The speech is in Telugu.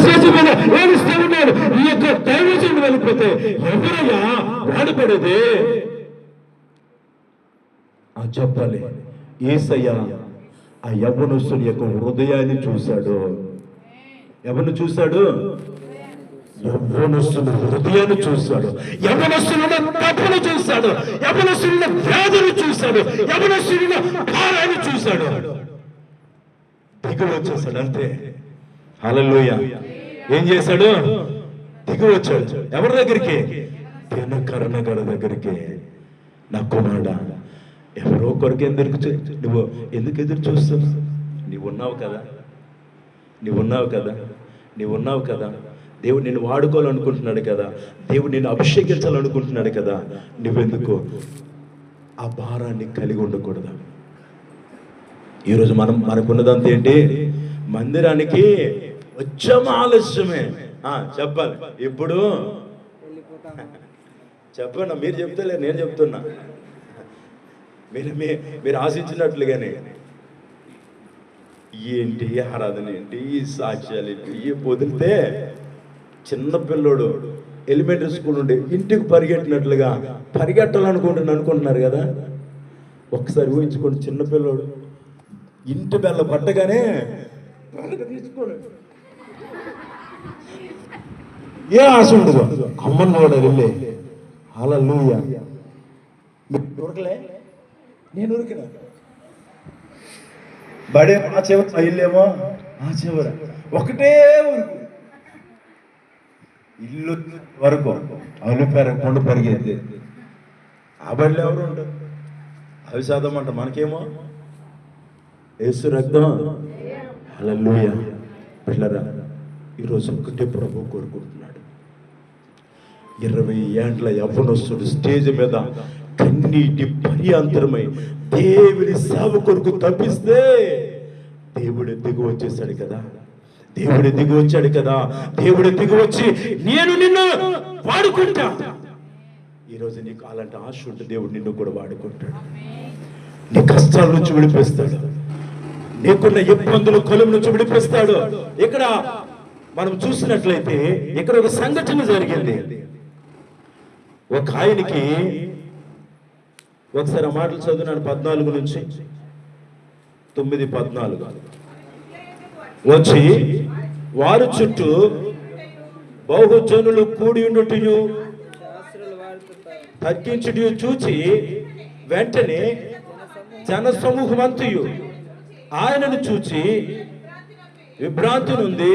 స్టేజ్ మీద ఏడుస్తూ ఉన్నాడు. ఈ యొక్క దైవజనుడు వెళ్ళిపోతే ఎవరయ్యా వాడపడేది? చెప్పాలి. యేసయ్య ఆ యవ్వనస్తుని యొక్క హృదయాన్ని చూశాడు. ఎవరిని చూశాడు? యవ్వనస్తుని హృదయాన్ని చూశాడు. యవ్వనస్తుని తప్పును చూశాడు. యవ్వనస్తుని వ్యాధులు చూశాడు. యవ్వనస్తుని భారాన్ని చూశాడు. దిగులు వచ్చేసాడు అంతే. హల్లెలూయా. ఏం చేశాడు? దిగు వచ్చాడు. ఎవరి దగ్గరికి? దినకరణ గారి దగ్గరికి. నా కుమారుడా, ఎవరో కొరకు నువ్వు ఎందుకు ఎదురు చూస్తావు? నీవు ఉన్నావు కదా. దేవుడు నిన్ను వాడుకోవాలనుకుంటున్నాడు కదా. దేవుడు నిన్ను అభిషేకించాలనుకుంటున్నాడు కదా. నువ్వెందుకు ఆ భారాన్ని కలిగి ఉండకూడదు? ఈరోజు మనకున్నదంతా ఏంటి? మందిరానికి వచ్చాము ఆలస్యమే. చెప్పాలి. ఇప్పుడు చెప్పండి. మీరు చెప్తలే, నేను చెప్తున్నా. మీరు ఆశించినట్లుగానే ఏంటి ఆరాధన ఏంటి, ఈ సాక్ష్యాలు ఏంటి, ఈ వదిలితే చిన్నపిల్లోడు ఎలిమెంటరీ స్కూల్ నుండి ఇంటికి పరిగెట్టినట్లుగా అనుకుంటున్నారు కదా. ఒకసారి ఊహించుకోండి, చిన్నపిల్లోడు ఇంటి బెల్ల పట్టగానే తీసుకోండి, ఏ ఆశ ఉండదు. అమ్మని కూడా వెళ్ళే హల్లెలూయా. ఉరకలే, నేను ఉరికినా. బడే ఆ చివర ఇల్లేమో ఆ చివర ఒకటే ఉరుకు, ఇల్లు వరకు అలుపెరగకుండా పరిగెత్తే. ఆ బడిలో ఎవరు ఉంటారు? అవి శాతం మనకేమో యేసు రక్తం. హల్లెలూయా. పిల్లరా, ఈరోజు ఒకటే ప్రభు కోరుకుంటున్నాడు. 20 ఏండ్ల యవ్వనస్తుడు స్టేజ్ మీద కన్నీటి పర్యాంతరమై దేవుని సేవ కొరకు తప్పిస్తే దేవుడు దిగి వచ్చేసాడు కదా. దేవుడు దిగి వచ్చి నేను నిన్ను వాడుకుంటా. ఈరోజు నీకు అలాంటి ఆశ ఉంటే దేవుడు నిన్ను కూడా వాడుకుంటాడు. నీ కష్టాల నుంచి విడిపిస్తాడు. నీకున్న ఇబ్బందులు కొలువు నుంచి విడిపిస్తాడు. ఇక్కడ మనం చూసినట్లయితే ఇక్కడ ఒక సంఘటన జరిగింది. ఒక ఆయనకి, ఒకసారి ఆ మాటలు చదువున్నాను 14 నుంచి 9-14. వచ్చి వారి చుట్టూ బహుజనులు కూడి ఉండుటయు తగ్గించుటయు చూచి వెంటనే జన సమూహమంతయు ఆయనను చూచి విభ్రాంతి నుండి